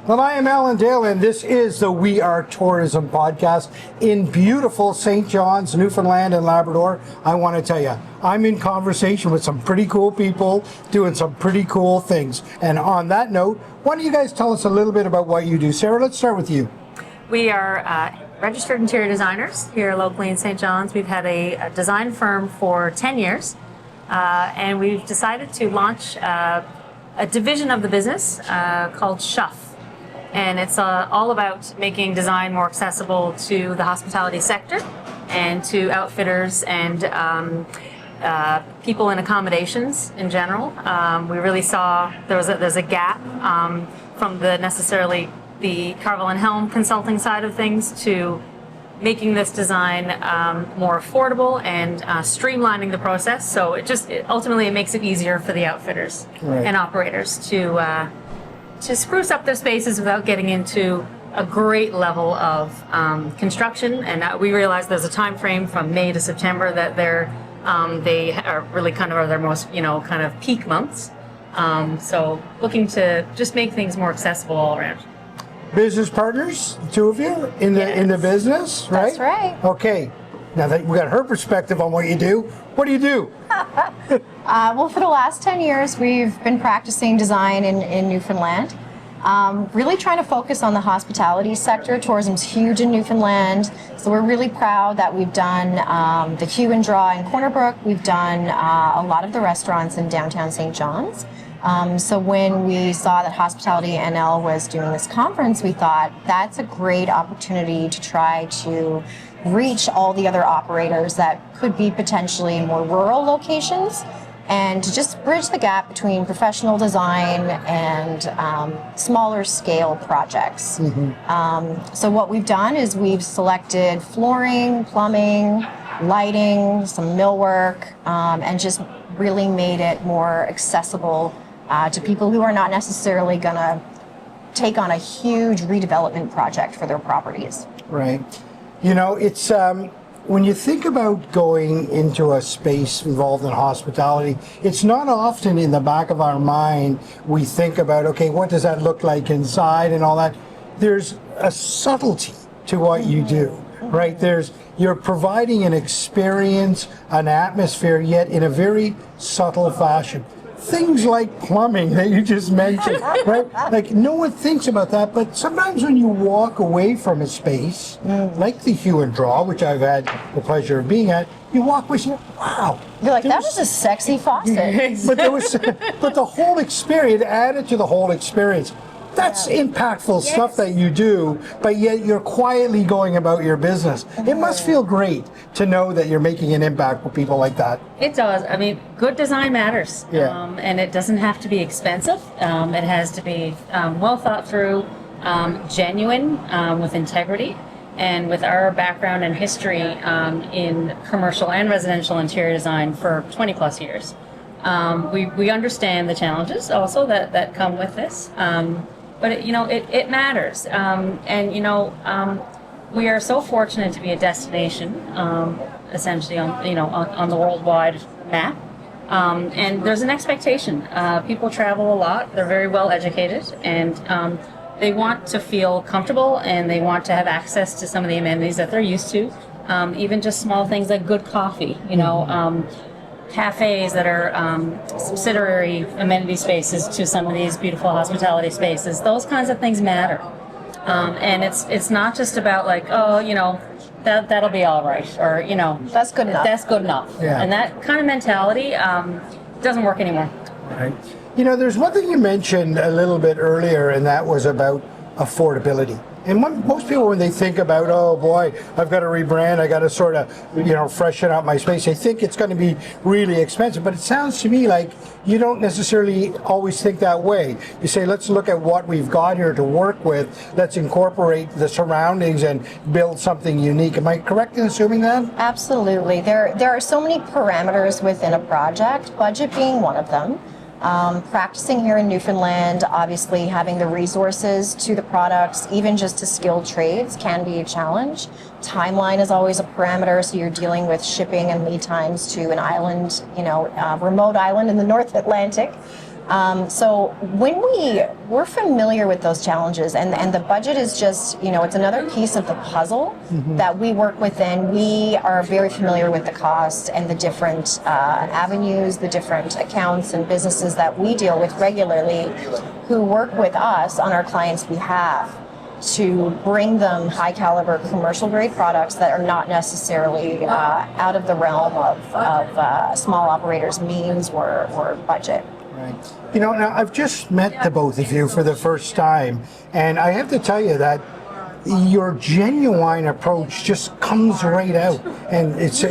Well, I am Alan Dale, and this is the We Are Tourism podcast in beautiful St. John's, Newfoundland and Labrador. I want to tell you, I'm in conversation with some pretty cool people doing some pretty cool things. And on that note, why don't you guys tell us a little bit about what you do? Sarah, let's start with you. We are registered interior designers here locally in St. John's. We've had a design firm for 10 years, and we've decided to launch a division of the business called Schuff. And it's all about making design more accessible to the hospitality sector and to outfitters and people in accommodations in general. We really saw there's a gap from necessarily the Carville and Helm consulting side of things to making this design more affordable and streamlining the process. So ultimately it makes it easier for the outfitters and operators to spruce up their spaces without getting into a great level of construction. And we realize there's a time frame from May to September that they are really kind of their most kind of peak months. So looking to just make things more accessible all around. Business partners, the two of you in the business, right? That's right. Okay. Now that we got her perspective on what you do, what do you do? Well, for the last 10 years, we've been practicing design in Newfoundland. Really trying to focus on the hospitality sector. Tourism's huge in Newfoundland, so we're really proud that we've done the Hue and Draw in Corner Brook. We've done a lot of the restaurants in downtown St. John's. So when we saw that Hospitality NL was doing this conference, we thought that's a great opportunity to try to reach all the other operators that could be potentially in more rural locations and to just bridge the gap between professional design and smaller scale projects. So what we've done is we've selected flooring, plumbing, lighting, some millwork, and just really made it more accessible to people who are not necessarily going to take on a huge redevelopment project for their properties. Right. It's when you think about going into a space involved in hospitality, it's not often in the back of our mind we think about, okay, what does that look like inside and all that. There's a subtlety to what you do, right? You're providing an experience, an atmosphere, yet in a very subtle fashion. Things like plumbing that you just mentioned, right? Like no one thinks about that, but sometimes when you walk away from a space, like the Hue and Draw, which I've had the pleasure of being at, you walk away and wow. You're like, that was a sexy faucet. but the whole experience, added to the whole experience, that's impactful stuff that you do, but yet you're quietly going about your business. It must feel great to know that you're making an impact with people like that. It does. I mean, good design matters. Yeah. And it doesn't have to be expensive. It has to be well thought through, genuine, with integrity. And with our background and history in commercial and residential interior design for 20 plus years, we understand the challenges also that come with this. But it matters, and we are so fortunate to be a destination, essentially on the worldwide map. And there's an expectation. People travel a lot. They're very well educated, and they want to feel comfortable, and they want to have access to some of the amenities that they're used to. Even just small things like good coffee. Cafes that are subsidiary amenity spaces to some of these beautiful hospitality spaces. Those kinds of things matter, and it's not just about like, that'll be all right, or That's good enough. That's good enough. Yeah. And that kind of mentality doesn't work anymore. Right. There's one thing you mentioned a little bit earlier, and that was about affordability. And most people, when they think about, oh boy, I've got to rebrand, I got to sort of, freshen up my space, they think it's going to be really expensive. But it sounds to me like you don't necessarily always think that way. You say, let's look at what we've got here to work with. Let's incorporate the surroundings and build something unique. Am I correct in assuming that? Absolutely. There are so many parameters within a project, budget being one of them. Practicing here in Newfoundland, obviously having the resources to the products, even just to skilled trades, can be a challenge. Timeline is always a parameter, so you're dealing with shipping and lead times to an island, remote island in the North Atlantic. So when we're familiar with those challenges, and the budget is just, it's another piece of the puzzle that we work within. We are very familiar with the cost and the different avenues, the different accounts and businesses that we deal with regularly who work with us on our clients' behalf to bring them high caliber commercial grade products that are not necessarily out of the realm of small operators' means or budget. Right. Now I've just met the both of you for the first time, and I have to tell you that your genuine approach just comes right out, and it's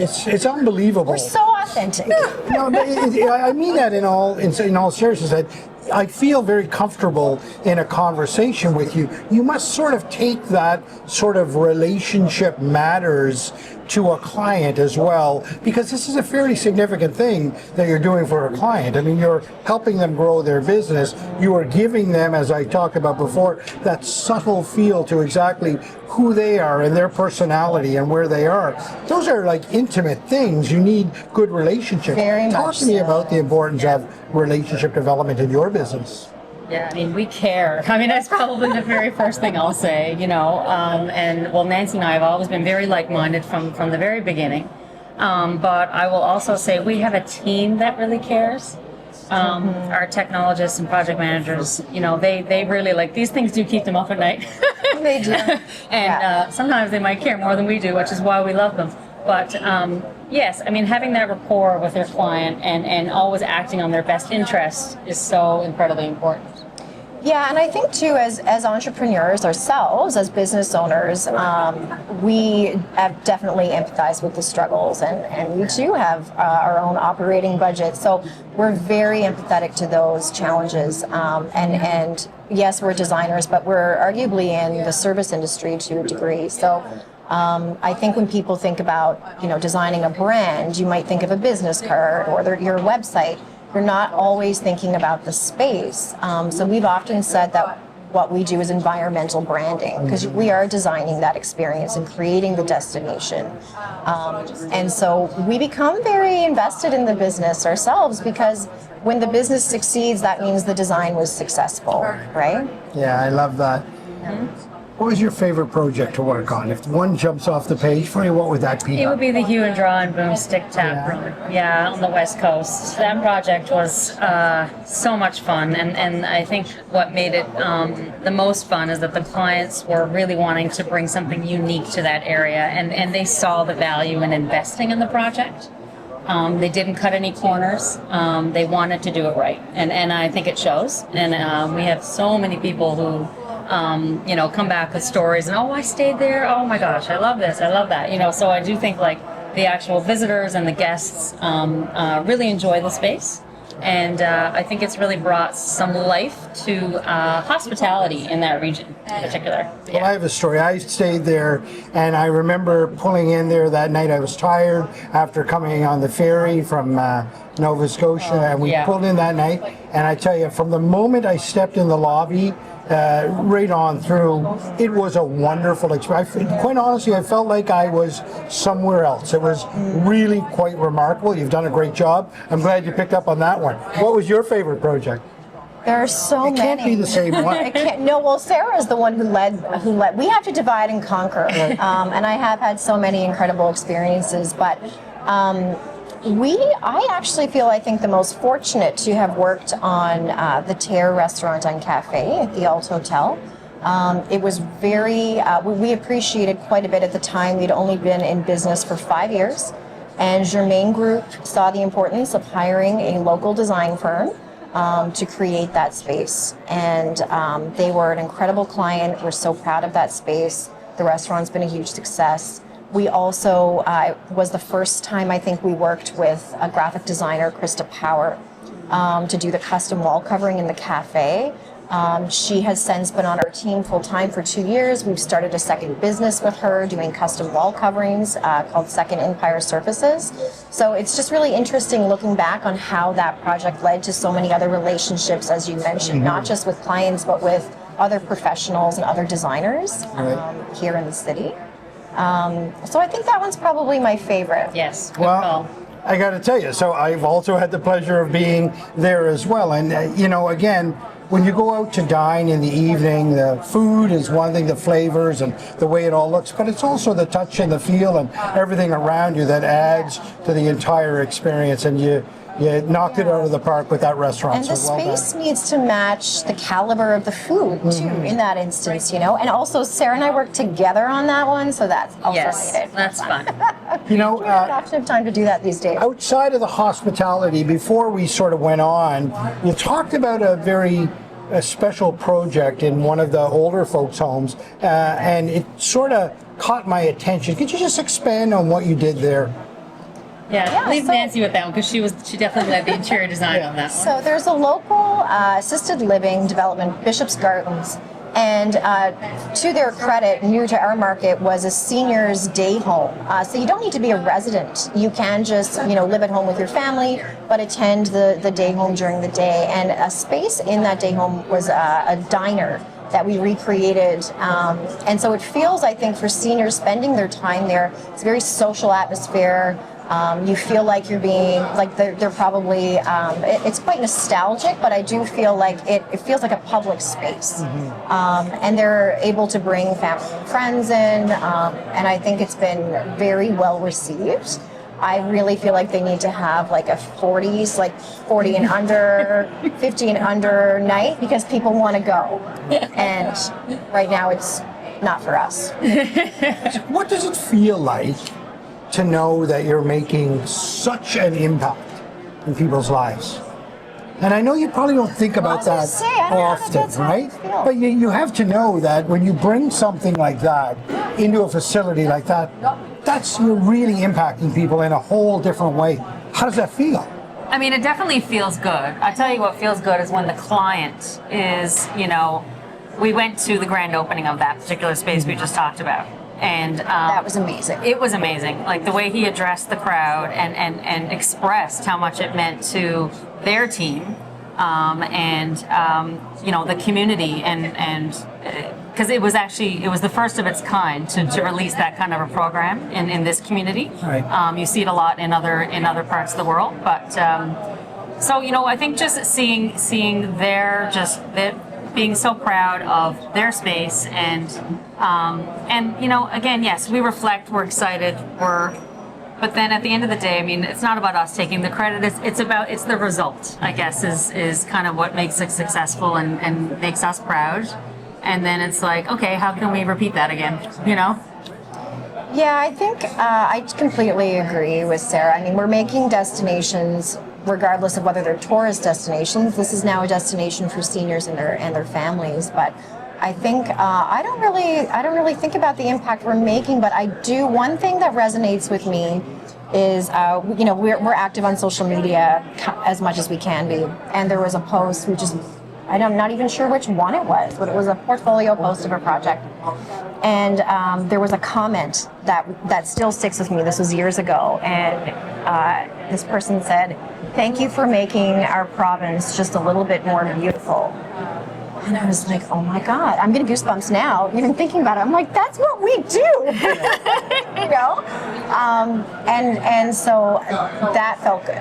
unbelievable. We're so authentic. No, but I mean that in all seriousness. That I feel very comfortable in a conversation with you. You must sort of take that sort of relationship matters to a client as well, because this is a fairly significant thing that you're doing for a client. I mean, you're helping them grow their business. You are giving them, as I talked about before, that subtle feel to exactly who they are and their personality and where they are. Those are like intimate things. You need good relationships. Very Talk much to me so. about the importance of relationship development in your business. Yeah, I mean, we care. I mean, that's probably the very first thing I'll say, and well, Nancy and I have always been very like-minded from the very beginning. But I will also say we have a team that really cares. Our technologists and project managers, they really these things do keep them up at night. They do. And sometimes they might care more than we do, which is why we love them. But yes, I mean, having that rapport with their client and always acting on their best interest is so incredibly important. Yeah, and I think too, as entrepreneurs ourselves, as business owners, we have definitely empathize with the struggles, and we too have our own operating budget. So we're very empathetic to those challenges. And yes, we're designers, but we're arguably in the service industry to a degree. So I think when people think about, designing a brand, you might think of a business card or your website. You're not always thinking about the space. So we've often said that what we do is environmental branding, because we are designing that experience and creating the destination. And so we become very invested in the business ourselves, because when the business succeeds, that means the design was successful, right? Yeah, I love that. What was your favorite project to work on? If one jumps off the page for you, what would that be? It would be the Hue and Draw and Boom Stick Tap Room, on the West Coast. That project was so much fun, and I think what made it the most fun is that the clients were really wanting to bring something unique to that area, and they saw the value in investing in the project. They didn't cut any corners. They wanted to do it right, and I think it shows. And we have so many people who come back with stories and, I stayed there. Oh my gosh, I love this. I love that. So I do think the actual visitors and the guests really enjoy the space. And I think it's really brought some life to hospitality in that region in particular. Yeah. Well, I have a story. I stayed there, and I remember pulling in there that night. I was tired after coming on the ferry from Nova Scotia, and we pulled in that night. And I tell you, from the moment I stepped in the lobby, right on through, it was a wonderful experience. Quite honestly, I felt like I was somewhere else. It was really quite remarkable. You've done a great job. I'm glad you picked up on that one. What was your favorite project? There are so many. It can't be the same one. It can't. No, well, Sarah is the one who led. We have to divide and conquer, and I have had so many incredible experiences. But I think the most fortunate to have worked on the Terre Restaurant and Cafe at the Alt Hotel. It was very, we appreciated quite a bit at the time. We'd only been in business for 5 years, and Germain Group saw the importance of hiring a local design firm to create that space. And they were an incredible client. We're so proud of that space. The restaurant's been a huge success. We also, was the first time I think we worked with a graphic designer, Krista Power, to do the custom wall covering in the cafe. She has since been on our team full time for 2 years. We've started a second business with her doing custom wall coverings called Second Empire Surfaces. So it's just really interesting looking back on how that project led to so many other relationships, as you mentioned, not just with clients, but with other professionals and other designers here in the city. So I think that one's probably my favorite. Yes. Well, I got to tell you, so I've also had the pleasure of being there as well. And, again, when you go out to dine in the evening, the food is one thing, the flavors and the way it all looks, but it's also the touch and the feel and everything around you that adds to the entire experience. And you knocked it out of the park with that restaurant. And the so well space done. needs to match the caliber of the food too, in that instance, And also Sarah and I worked together on that one, so that's also Yes, made it that's fun. We don't often have time to do that these days. Outside of the hospitality, before we sort of went on, you talked about a special project in one of the older folks' homes, and it sort of caught my attention. Could you just expand on what you did there? Yeah, leave so- Nancy with that one because she definitely led the interior design on that one. So there's a local assisted living development, Bishop's Gardens, and to their credit, new to our market was a seniors day home. So you don't need to be a resident. You can just live at home with your family, but attend the day home during the day. And a space in that day home was a diner that we recreated. And so it feels, I think, for seniors spending their time there, it's a very social atmosphere. You feel like you're being, like they're probably, it's quite nostalgic, but I do feel like it feels like a public space. And they're able to bring family and friends in, and I think it's been very well received. I really feel like they need to have like a 40s, like 40 and under, 50 and under night because people want to go. And right now it's not for us. What does it feel like to know that you're making such an impact in people's lives? And I know you probably don't think about Well, I that was gonna say, I don't know if often, that's how I right? feel. But you have to know that when you bring something like that into a facility like that, you're really impacting people in a whole different way. How does that feel? I mean, it definitely feels good. I tell you what feels good is when the client is, we went to the grand opening of that particular space we just talked about. And That was amazing. it was amazing. Like the way he addressed the crowd and expressed how much it meant to their team the community and because it was the first of its kind to release that kind of a program in this community. Right. You see it a lot in other parts of the world, but so I think just seeing their being so proud of their space and again, yes, we reflect, we're excited, but then at the end of the day, I mean, it's not about us taking the credit. It's the result, I guess, is kind of what makes it successful and makes us proud. And then it's like, okay, how can we repeat that again? Yeah, I think I completely agree with Sarah. I mean, we're making destinations, regardless of whether they're tourist destinations. This is now a destination for seniors and their families. But I think I don't really think about the impact we're making. But I do. One thing that resonates with me is we're active on social media as much as we can be. And there was a post I'm not even sure which one it was, but it was a portfolio post of a project. And there was a comment that still sticks with me. This was years ago. And this person said, "Thank you for making our province just a little bit more beautiful." And I was like, oh my God, I'm getting goosebumps now, even thinking about it. I'm like, that's what we do, And so that felt good.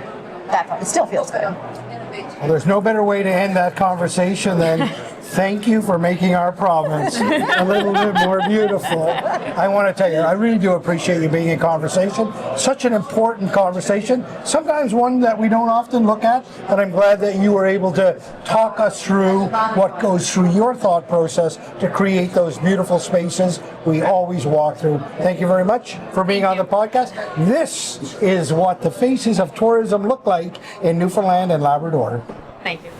It still feels good. Well, there's no better way to end that conversation than thank you for making our province a little bit more beautiful. I want to tell you, I really do appreciate you being in conversation. Such an important conversation, sometimes one that we don't often look at, but I'm glad that you were able to talk us through what goes through your thought process to create those beautiful spaces we always walk through. Thank you very much for being on the podcast. This is what the faces of tourism look like in Newfoundland and Labrador. Thank you.